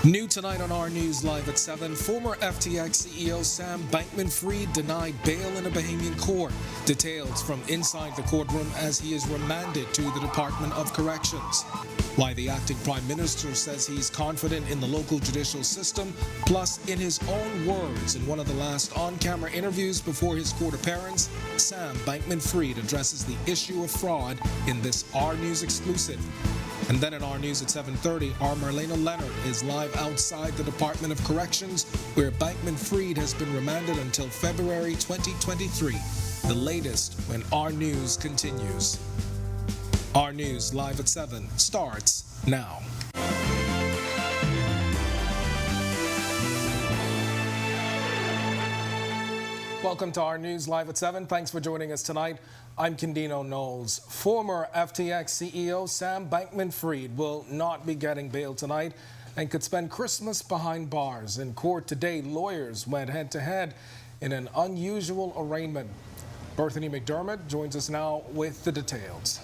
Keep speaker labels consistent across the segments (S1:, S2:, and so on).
S1: New tonight on our news live at 7, former FTX CEO Sam Bankman-Fried denied bail in a Bahamian court. Details from inside the courtroom as he is remanded to the Department of Corrections. Why the acting prime minister says he's confident in the local judicial system, plus in his own words in one of the last on-camera interviews before his court appearance, Sam Bankman-Fried addresses the issue of fraud in this Our News exclusive. And then in our news at 7:30, our Marlena Leonard is live outside the Department of Corrections, where Bankman-Fried has been remanded until February 2023. The latest when our news continues. Our news live at 7 starts now. Welcome to our news live at 7. Thanks for joining us tonight. I'm Candino Knowles. Former FTX CEO Sam Bankman-Fried will not be getting bail tonight and could spend Christmas behind bars. In court today, lawyers went head-to-head in an unusual arraignment. Berthany McDermott joins us now with the details.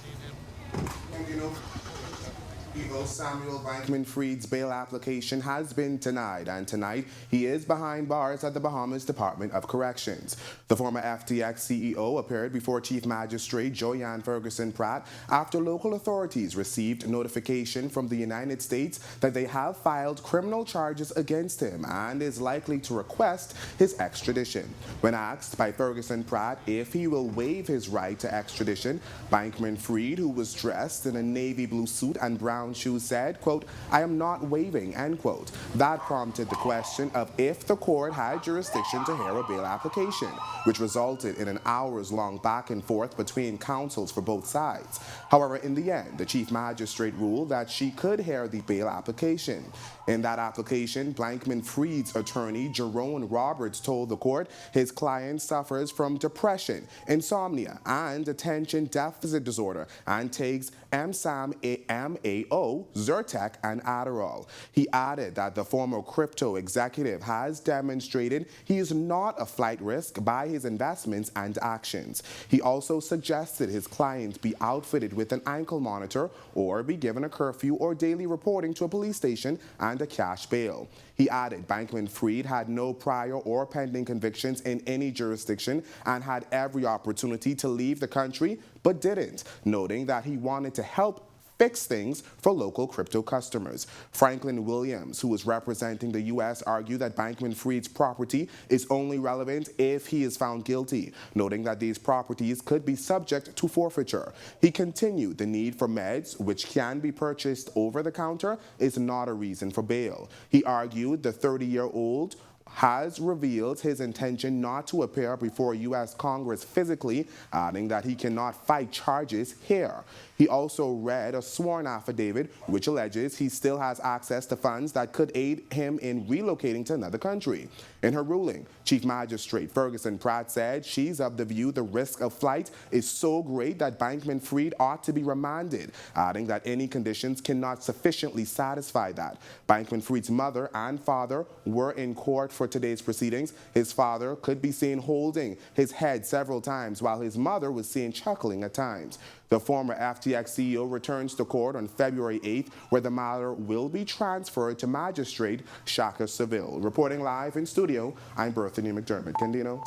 S2: Samuel Bankman-Fried's bail application has been denied, and tonight he is behind bars at the Bahamas Department of Corrections. The former FTX CEO appeared before Chief Magistrate Joyanne Ferguson Pratt after local authorities received notification from the United States that they have filed criminal charges against him and is likely to request his extradition. When asked by Ferguson Pratt if he will waive his right to extradition, Bankman-Fried, who was dressed in a navy blue suit and brown shoes, said, quote, "I am not waiving," end quote. That prompted the question of if the court had jurisdiction to hear a bail application, which resulted in an hours-long back and forth between counsels for both sides. However, in the end, the chief magistrate ruled that she could hear the bail application. In that application, Bankman-Fried's attorney, Jerome Roberts, told the court his client suffers from depression, insomnia, and attention deficit disorder and takes MAO, Zyrtec, and Adderall. He added that the former crypto executive has demonstrated he is not a flight risk by his investments and actions. He also suggested his client be outfitted with an ankle monitor or be given a curfew or daily reporting to a police station and a cash bail. He added Bankman-Fried had no prior or pending convictions in any jurisdiction and had every opportunity to leave the country, but didn't, noting that he wanted to help fix things for local crypto customers. Franklin Williams, who was representing the U.S., argued that Bankman-Fried's property is only relevant if he is found guilty, noting that these properties could be subject to forfeiture. He continued the need for meds, which can be purchased over the counter, is not a reason for bail. He argued the 30-year-old has revealed his intention not to appear before U.S. Congress physically, adding that he cannot fight charges here. He also read a sworn affidavit which alleges he still has access to funds that could aid him in relocating to another country. In her ruling, Chief Magistrate Ferguson Pratt said she's of the view the risk of flight is so great that Bankman-Fried ought to be remanded, adding that any conditions cannot sufficiently satisfy that. Bankman-Fried's mother and father were in court for today's proceedings. His father could be seen holding his head several times, while his mother was seen chuckling at times. The former FTX CEO returns to court on February 8th, where the matter will be transferred to Magistrate Shaka Seville. Reporting live in studio, I'm Berthany McDermott. Candino?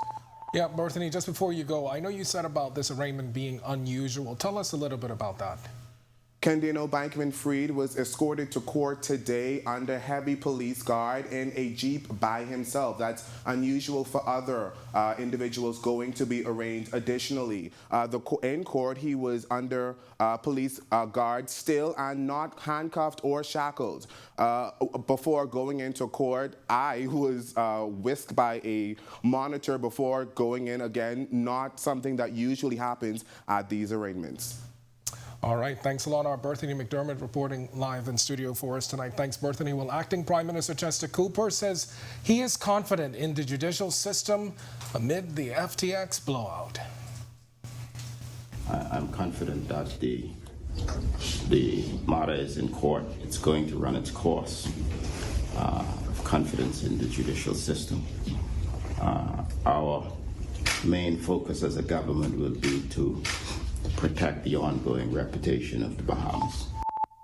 S1: Yeah, Berthany, just before you go, I know you said about this arraignment being unusual. Tell us a little bit about that.
S2: Candino, Bankman-Fried was escorted to court today under heavy police guard in a Jeep by himself. That's unusual for other individuals going to be arraigned. Additionally, in court, he was under police guard still and not handcuffed or shackled. Before going into court, I was whisked by a monitor before going in again, not something that usually happens at these arraignments.
S1: All right, thanks a lot. Our Berthany McDermott reporting live in studio for us tonight. Thanks, Berthany. Well, Acting Prime Minister Chester Cooper says he is confident in the judicial system amid the FTX blowout.
S3: I'm confident that the matter is in court. It's going to run its course. Confidence in the judicial system. Our main focus as a government will be to protect the ongoing reputation of the Bahamas.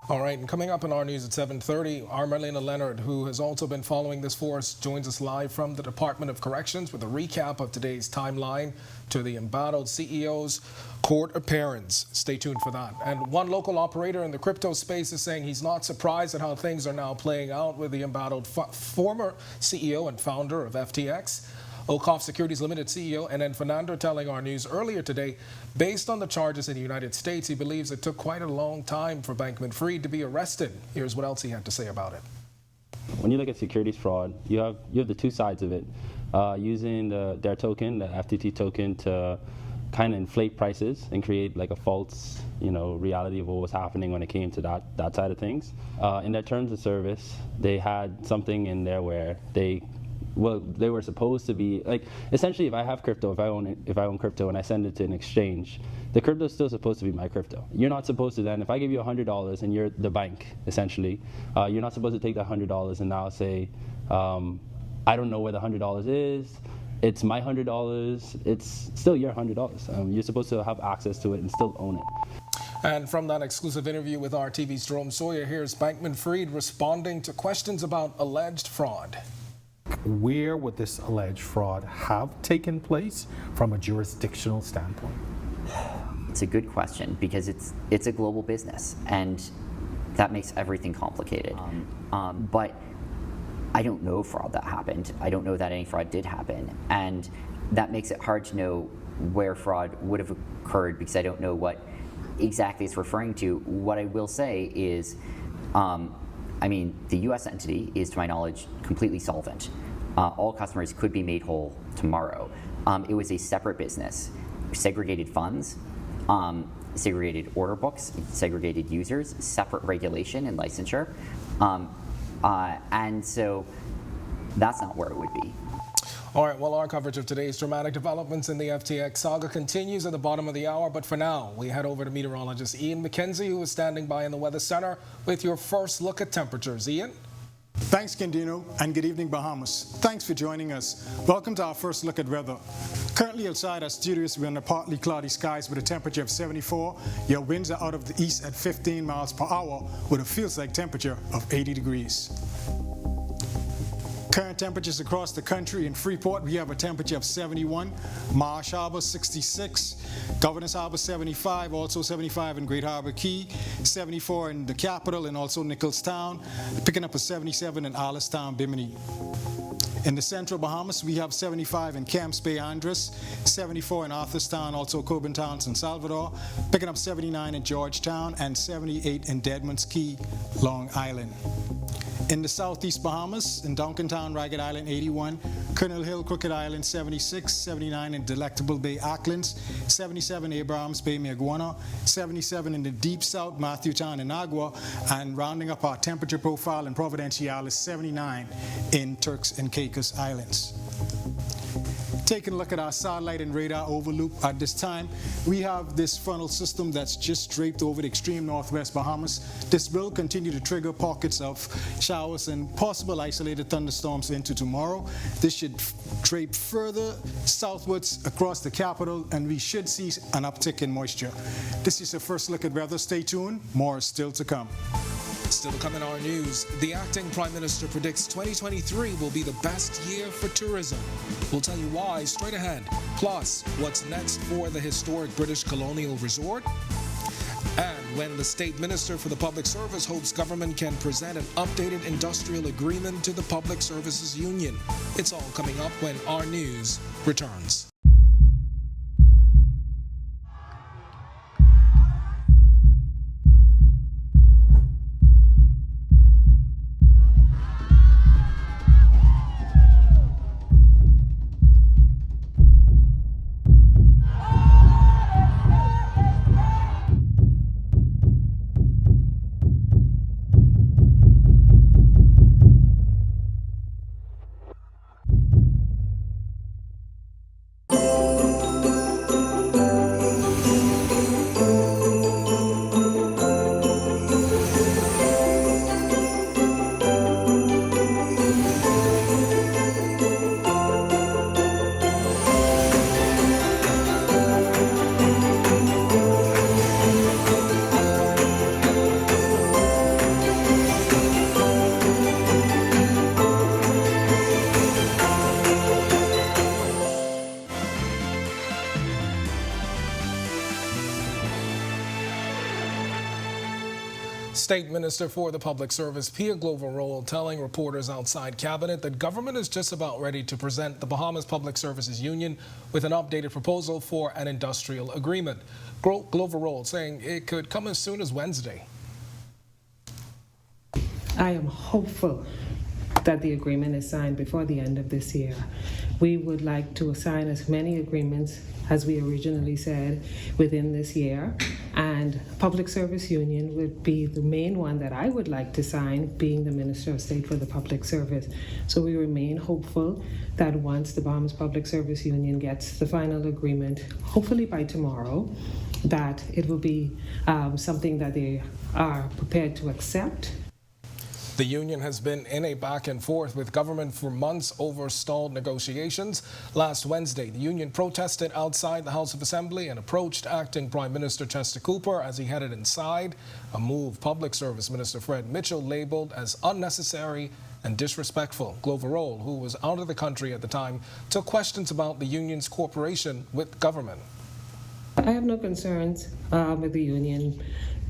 S1: All right, and coming up on our news at 7:30, our Marlena Leonard, who has also been following this for us, joins us live from the Department of Corrections with a recap of today's timeline to the embattled CEO's court appearance. Stay tuned for that. And one local operator in the crypto space is saying he's not surprised at how things are now playing out with the embattled former CEO and founder of FTX. Okoff Securities Limited CEO Enen Fernando telling our news earlier today, based on the charges in the United States, he believes it took quite a long time for Bankman-Fried to be arrested. Here's what else he had to say about it.
S4: When you look at securities fraud, you have the two sides of it. Using their token, the FTT token, to kind of inflate prices and create like a false, reality of what was happening when it came to that side of things. In their terms of service, they had something in there where they were supposed to be like, essentially, if I have crypto, if I own crypto and I send it to an exchange, the crypto is still supposed to be my crypto. You're not supposed to then, if I give you $100 and you're the bank, essentially, you're not supposed to take that $100 and now say, I don't know where the $100 is. It's my $100. It's still your $100. You're supposed to have access to it and still own it.
S1: And from that exclusive interview with our TV's Jerome Sawyer, here's Bankman-Fried responding to questions about alleged fraud.
S5: Where would this alleged fraud have taken place from a jurisdictional standpoint?
S6: It's a good question because it's a global business and that makes everything complicated. But I don't know fraud that happened. I don't know that any fraud did happen, and that makes it hard to know where fraud would have occurred because I don't know what exactly it's referring to. What I will say is, the U.S. entity is, to my knowledge, completely solvent. All customers could be made whole tomorrow. It was a separate business, segregated funds, segregated order books, segregated users, separate regulation and licensure. And so that's not where it would be.
S1: All right, well, our coverage of today's dramatic developments in the FTX saga continues at the bottom of the hour. But for now, we head over to meteorologist Ian McKenzie, who is standing by in the Weather Center with your first look at temperatures. Ian?
S7: Thanks, Kendino, and good evening, Bahamas. Thanks for joining us. Welcome to our first look at weather. Currently outside our studios, we're under partly cloudy skies with a temperature of 74. Your winds are out of the east at 15 miles per hour with a feels-like temperature of 80 degrees. Current temperatures across the country: in Freeport, we have a temperature of 71, Marsh Harbor 66, Governors Harbor 75, also 75 in Great Harbor Key, 74 in the capital and also Nicholstown, picking up a 77 in Allenstown, Bimini. In the central Bahamas, we have 75 in Camps Bay, Andros, 74 in Arthurstown, also Coburn Town, San Salvador, picking up 79 in Georgetown, and 78 in Deadman's Key, Long Island. In the southeast Bahamas, in Duncantown, Ragged Island 81, Colonel Hill, Crooked Island 76, 79 in Delectable Bay, Acklands, 77 Abrahams Bay, Maguana, 77 in the deep south, Matthewtown and Agua, and rounding up our temperature profile in Providenciales, 79 in Turks and Caicos Islands. Taking a look at our satellite and radar overloop at this time, we have this frontal system that's just draped over the extreme northwest Bahamas. This will continue to trigger pockets of showers and possible isolated thunderstorms into tomorrow. This should drape further southwards across the capital, and we should see an uptick in moisture. This is a first look at weather. Stay tuned. More is still to come.
S1: Still to come in our news, the acting Prime Minister predicts 2023 will be the best year for tourism. We'll tell you why straight ahead. Plus, what's next for the historic British colonial resort? And when the State Minister for the Public Service hopes government can present an updated industrial agreement to the Public Services Union. It's all coming up when our news returns. State Minister for the Public Service, Pia Glover-Roll, telling reporters outside Cabinet that government is just about ready to present the Bahamas Public Services Union with an updated proposal for an industrial agreement. Glover-Roll saying it could come as soon as Wednesday.
S8: I am hopeful that the agreement is signed before the end of this year. We would like to assign as many agreements as we originally said within this year, and Public Service Union would be the main one that I would like to sign, being the Minister of State for the Public Service. So we remain hopeful that once the Bahamas Public Service Union gets the final agreement, hopefully by tomorrow, that it will be something that they are prepared to accept.
S1: The union has been in a back and forth with government for months over stalled negotiations. Last Wednesday, the union protested outside the House of Assembly and approached Acting Prime Minister Chester Cooper as he headed inside, a move Public Service Minister Fred Mitchell labeled as unnecessary and disrespectful. Glover-Roll, who was out of the country at the time, took questions about the union's cooperation with government.
S8: I have no concerns with the union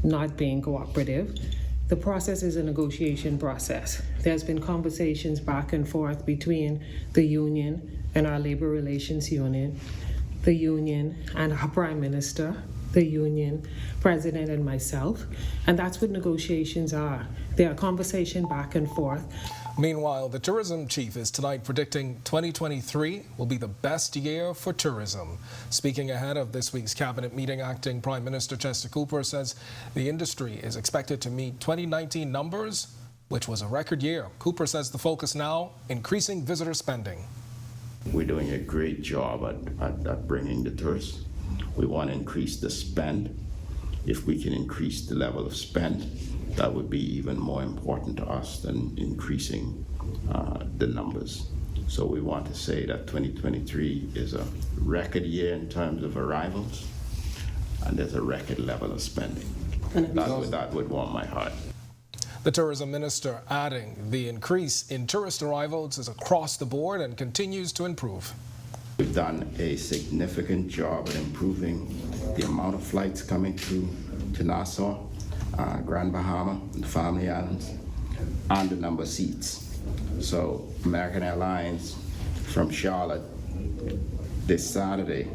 S8: not being cooperative. The process is a negotiation process. There's been conversations back and forth between the union and our labor relations union, the union and our prime minister, the union president and myself, and that's what negotiations are. They are conversation back and forth.
S1: Meanwhile, the tourism chief is tonight predicting 2023 will be the best year for tourism. Speaking ahead of this week's cabinet meeting, Acting Prime Minister Chester Cooper says the industry is expected to meet 2019 numbers, which was a record year. Cooper says the focus now, increasing visitor spending.
S3: We're doing a great job at bringing the tourists. We want to increase the spend. If we can increase the level of spend, that would be even more important to us than increasing the numbers. So we want to say that 2023 is a record year in terms of arrivals, and there's a record level of spending. That would warm my heart.
S1: The tourism minister adding the increase in tourist arrivals is across the board and continues to improve.
S3: We've done a significant job at improving the amount of flights coming through to Nassau, Grand Bahama, and the Family Islands, and the number of seats. So American Airlines from Charlotte this Saturday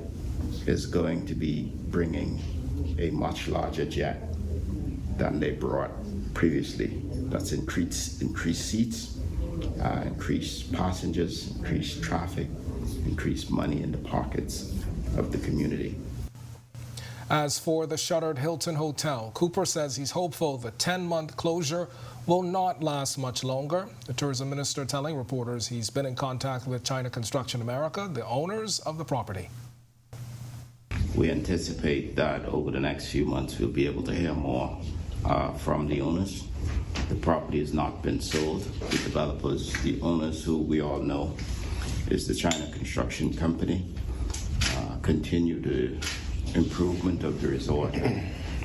S3: is going to be bringing a much larger jet than they brought previously. That's increased seats, increased passengers, increased traffic, increased money in the pockets of the community.
S1: As for the shuttered Hilton Hotel, Cooper says he's hopeful the 10-month closure will not last much longer. The tourism minister telling reporters he's been in contact with China Construction America, the owners of the property.
S3: We anticipate that over the next few months we'll be able to hear more from the owners. The property has not been sold. The developers, the owners, who we all know is the China Construction Company, continue the improvement of the resort.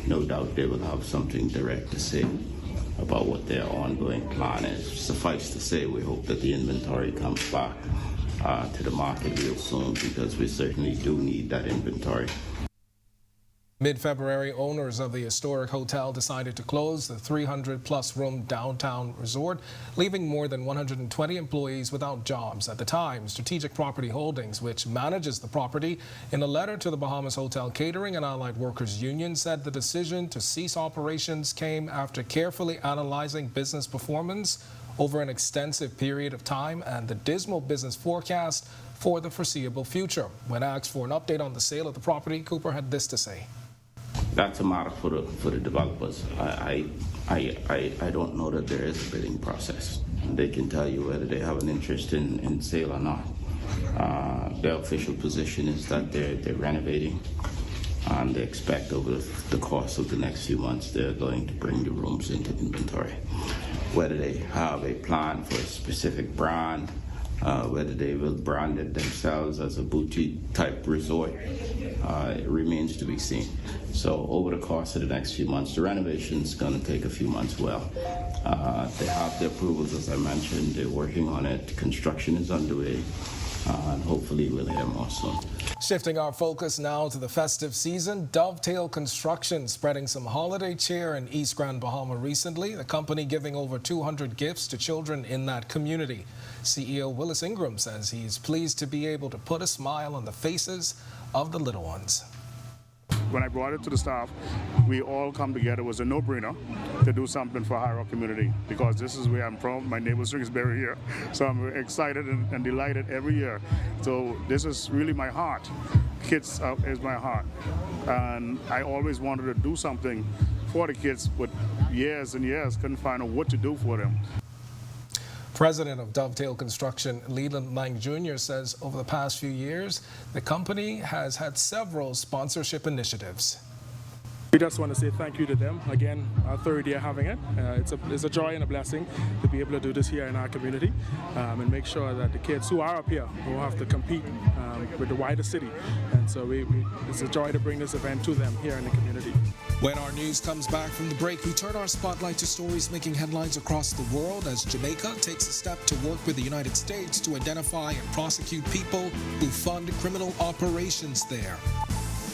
S3: No doubt they will have something direct to say about what their ongoing plan is. Suffice to say, we hope that the inventory comes back to the market real soon, because we certainly do need that inventory.
S1: Mid-February, owners of the historic hotel decided to close the 300-plus room downtown resort, leaving more than 120 employees without jobs. At the time, Strategic Property Holdings, which manages the property, in a letter to the Bahamas Hotel Catering and Allied Workers Union, said the decision to cease operations came after carefully analyzing business performance over an extensive period of time and the dismal business forecast for the foreseeable future. When asked for an update on the sale of the property, Cooper had this to say.
S3: That's a matter for the developers. I don't know that there is a bidding process. They can tell you whether they have an interest in sale or not. Their official position is that they're renovating, and they expect over the course of the next few months they're going to bring the rooms into inventory. Whether they have a plan for a specific brand, whether they will brand it themselves as a boutique type resort, it remains to be seen. So over the course of the next few months, the renovation is going to take a few months. Well, they have the approvals, as I mentioned. They're working on it. Construction is underway. and hopefully we'll hear more soon.
S1: Shifting our focus now to the festive season, Dovetail Construction spreading some holiday cheer in East Grand Bahama recently, the company giving over 200 gifts to children in that community. CEO Willis Ingram says he's pleased to be able to put a smile on the faces of the little ones.
S9: When I brought it to the staff, we all come together. It was a no-brainer to do something for High Rock community because this is where I'm from. My neighbor's Stringsbury here. So I'm excited and delighted every year. So this is really my heart. Kids is my heart. And I always wanted to do something for the kids, but years and years couldn't find out what to do for them.
S1: President of Dovetail Construction, Leland Lang Jr. says over the past few years, the company has had several sponsorship initiatives.
S10: We just want to say thank you to them. Again, our third year having it. It's a joy and a blessing to be able to do this here in our community and make sure that the kids who are up here will have to compete with the wider city. And so it's a joy to bring this event to them here in the community.
S1: When our news comes back from the break, we turn our spotlight to stories making headlines across the world as Jamaica takes a step to work with the United States to identify and prosecute people who fund criminal operations there.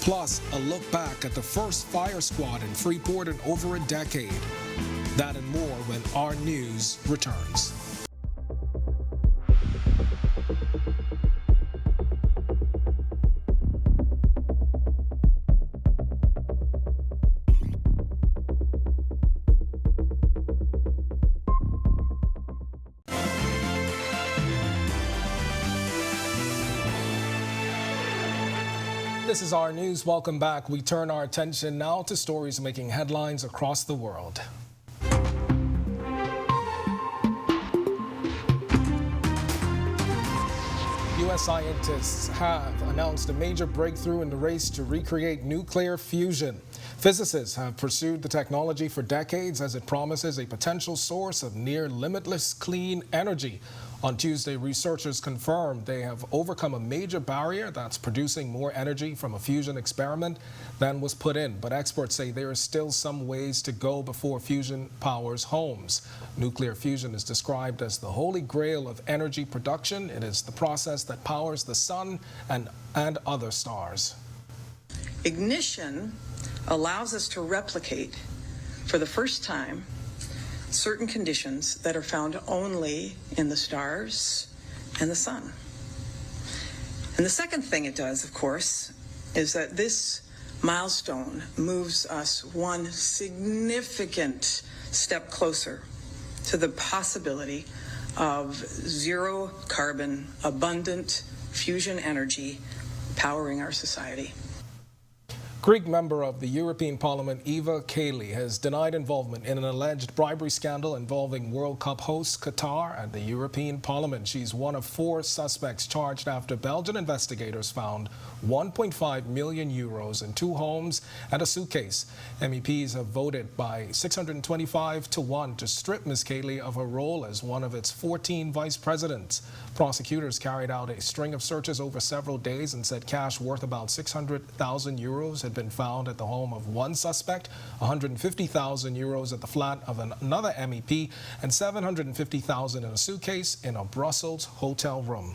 S1: Plus, a look back at the first fire squad in Freeport in over a decade. That and more when our news returns. This is our news. Welcome back. We turn our attention now to stories making headlines across the world. U.S. scientists have announced a major breakthrough in the race to recreate nuclear fusion. Physicists have pursued the technology for decades as it promises a potential source of near limitless clean energy. On Tuesday, researchers confirmed they have overcome a major barrier that's producing more energy from a fusion experiment than was put in. But experts say there is still some ways to go before fusion powers homes. Nuclear fusion is described as the holy grail of energy production. It is the process that powers the sun and other stars.
S11: Ignition allows us to replicate for the first time certain conditions that are found only in the stars and the sun. And the second thing it does, of course, is that this milestone moves us one significant step closer to the possibility of zero carbon, abundant fusion energy powering our society.
S1: Greek member of the European Parliament Eva Kaili has denied involvement in an alleged bribery scandal involving World Cup host Qatar and the European Parliament. She's one of 4 suspects charged after Belgian investigators found 1.5 million euros in 2 homes and a suitcase. MEPs have voted by 625 to 1 to strip Ms. Kaili of her role as one of its 14 vice presidents. Prosecutors carried out a string of searches over several days and said cash worth about 600,000 euros had been found at the home of one suspect, 150,000 euros at the flat of another MEP, and 750,000 in a suitcase in a Brussels hotel room.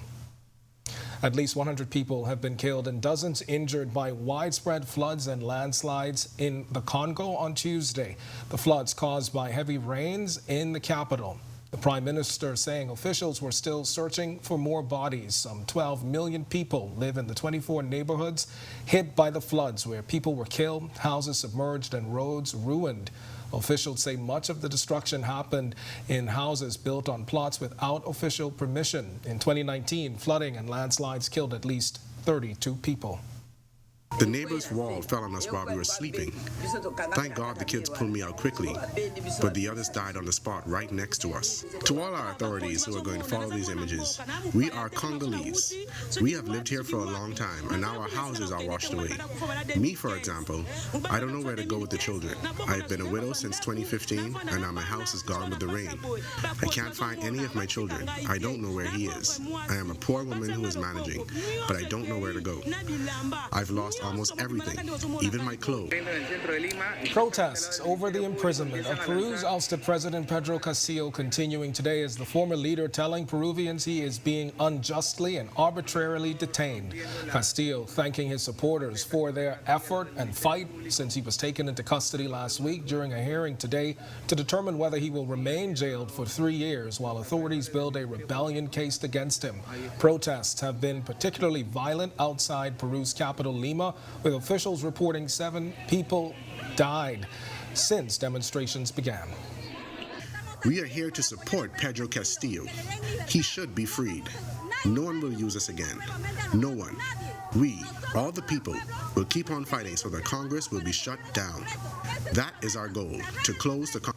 S1: At least 100 people have been killed and dozens injured by widespread floods and landslides in the Congo on Tuesday. The floods caused by heavy rains in the capital. The Prime Minister saying officials were still searching for more bodies. Some 12 million people live in the 24 neighborhoods hit by the floods where people were killed, houses submerged and roads ruined. Officials say much of the destruction happened in houses built on plots without official permission. In 2019, flooding and landslides killed at least 32 people.
S12: The neighbor's wall fell on us while we were sleeping. Thank God the kids pulled me out quickly, but the others died on the spot right next to us. To all our authorities who are going to follow these images, we are Congolese. We have lived here for a long time, and now our houses are washed away. Me, for example, I don't know where to go with the children. I've been a widow since 2015, and now my house is gone with the rain. I can't find any of my children. I don't know where he is. I am a poor woman who is managing, but I don't know where to go. I've lost almost everything, even my clothes.
S1: Protests over the imprisonment of Peru's ousted President Pedro Castillo continuing today as the former leader telling Peruvians he is being unjustly and arbitrarily detained. Castillo thanking his supporters for their effort and fight since he was taken into custody last week during a hearing today to determine whether he will remain jailed for 3 years while authorities build a rebellion case against him. Protests have been particularly violent outside Peru's capital, Lima, with officials reporting 7 people died since demonstrations began.
S12: We are here to support Pedro Castillo. He should be freed. No one will use us again. No one. We, all the people, will keep on fighting so that Congress will be shut down. That is our goal, to close the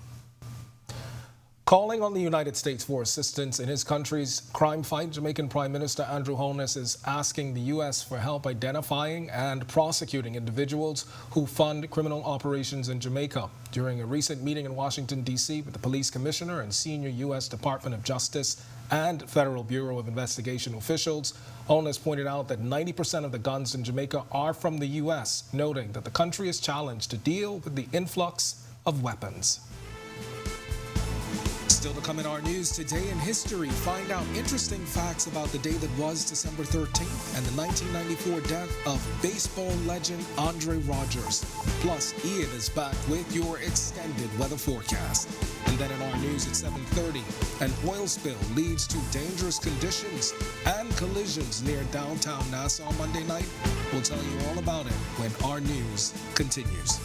S1: Calling on the United States for assistance in his country's crime fight, Jamaican Prime Minister Andrew Holness is asking the U.S. for help identifying and prosecuting individuals who fund criminal operations in Jamaica. During a recent meeting in Washington, D.C. with the police commissioner and senior U.S. Department of Justice and Federal Bureau of Investigation officials, Holness pointed out that 90% of the guns in Jamaica are from the U.S., noting that the country is challenged to deal with the influx of weapons. Still to come in our news, today in history, find out interesting facts about the day that was December 13th and the 1994 death of baseball legend Andre Rogers. Plus, Ian is back with your extended weather forecast. And then in our news at 7:30, an oil spill leads to dangerous conditions and collisions near downtown Nassau Monday night. We'll tell you all about it when our news continues.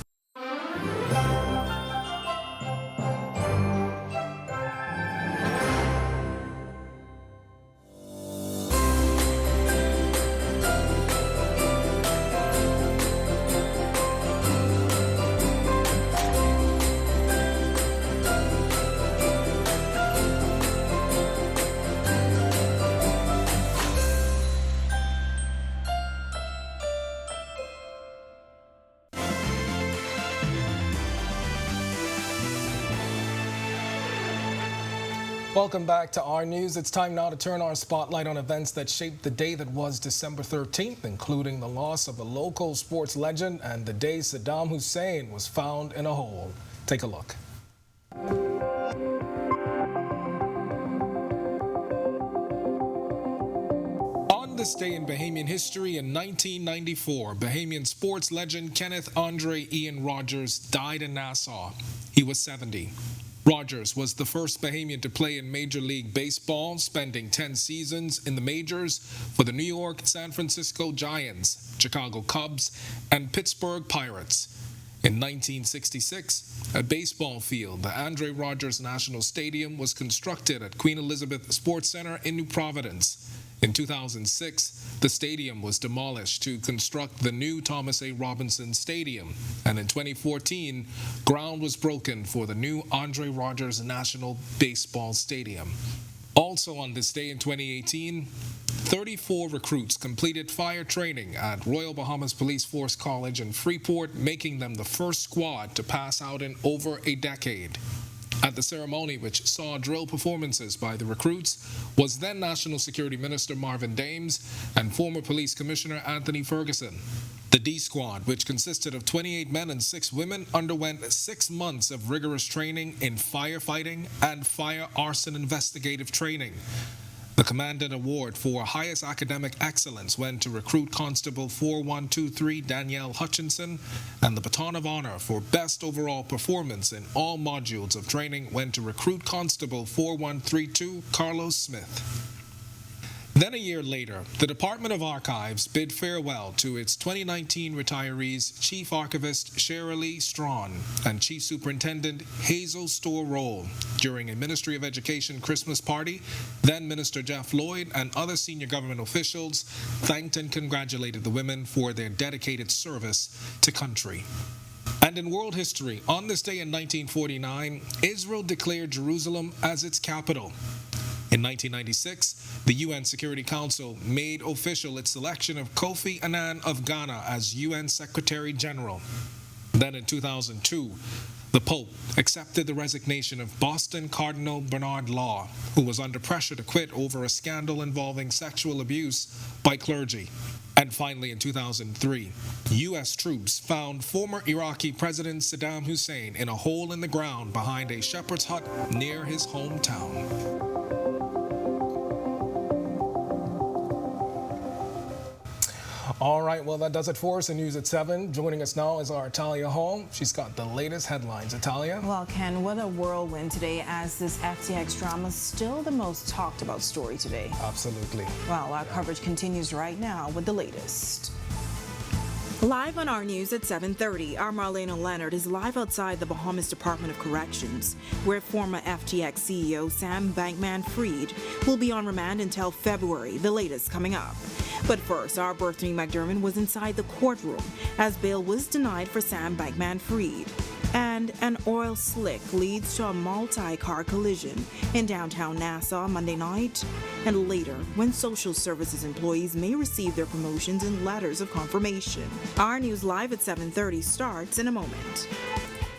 S1: Welcome back to our news. It's time now to turn our spotlight on events that shaped the day that was December 13th, including the loss of a local sports legend and the day Saddam Hussein was found in a hole. Take a look. On this day in Bahamian history in 1994, Bahamian sports legend Kenneth Andre Ian Rogers died in Nassau. He was 70. Rogers was the first Bahamian to play in Major League Baseball, spending 10 seasons in the majors for the New York, San Francisco Giants, Chicago Cubs, and Pittsburgh Pirates. In 1966, a baseball field, the Andre Rogers National Stadium, was constructed at Queen Elizabeth Sports Center in New Providence. In 2006, the stadium was demolished to construct the new Thomas A. Robinson Stadium, and in 2014, ground was broken for the new Andre Rogers National Baseball Stadium. Also on this day in 2018, 34 recruits completed fire training at Royal Bahamas Police Force College in Freeport, making them the first squad to pass out in over a decade. At the ceremony, which saw drill performances by the recruits, was then National Security Minister Marvin Dames and former Police Commissioner Anthony Ferguson. The D Squad, which consisted of 28 men and 6 women, underwent 6 months of rigorous training in firefighting and fire arson investigative training. The Commandant Award for Highest Academic Excellence went to Recruit Constable 4123 Danielle Hutchinson, and the Baton of Honor for Best Overall Performance in all modules of training went to Recruit Constable 4132 Carlos Smith. Then a year later, the Department of Archives bid farewell to its 2019 retirees Chief Archivist Sherilee Strawn and Chief Superintendent Hazel Store-Roll during a Ministry of Education Christmas party. Then Minister Jeff Lloyd and other senior government officials thanked and congratulated the women for their dedicated service to country. And in world history, on this day in 1949, Israel declared Jerusalem as its capital. In 1996, the UN Security Council made official its selection of Kofi Annan of Ghana as UN Secretary General. Then in 2002, the Pope accepted the resignation of Boston Cardinal Bernard Law, who was under pressure to quit over a scandal involving sexual abuse by clergy. And finally, in 2003, U.S. troops found former Iraqi President Saddam Hussein in a hole in the ground behind a shepherd's hut near his hometown. All right, well, that does it for us in News at 7. Joining us now is our Talia Hall. She's got the latest headlines. Talia?
S13: Well, Ken, what a whirlwind today, as this FTX drama is still the most talked about story today.
S1: Absolutely.
S13: Well, our coverage continues right now with the latest.
S14: Live on our news at 7:30, our Marlena Leonard is live outside the Bahamas Department of Corrections, where former FTX CEO Sam Bankman-Fried will be on remand until February, the latest coming up. But first, our Berthany McDermott was inside the courtroom as bail was denied for Sam Bankman-Fried. And an oil slick leads to a multi-car collision in downtown Nassau Monday night, and later when social services employees may receive their promotions in letters of confirmation. Our news live at 7:30 starts in a moment.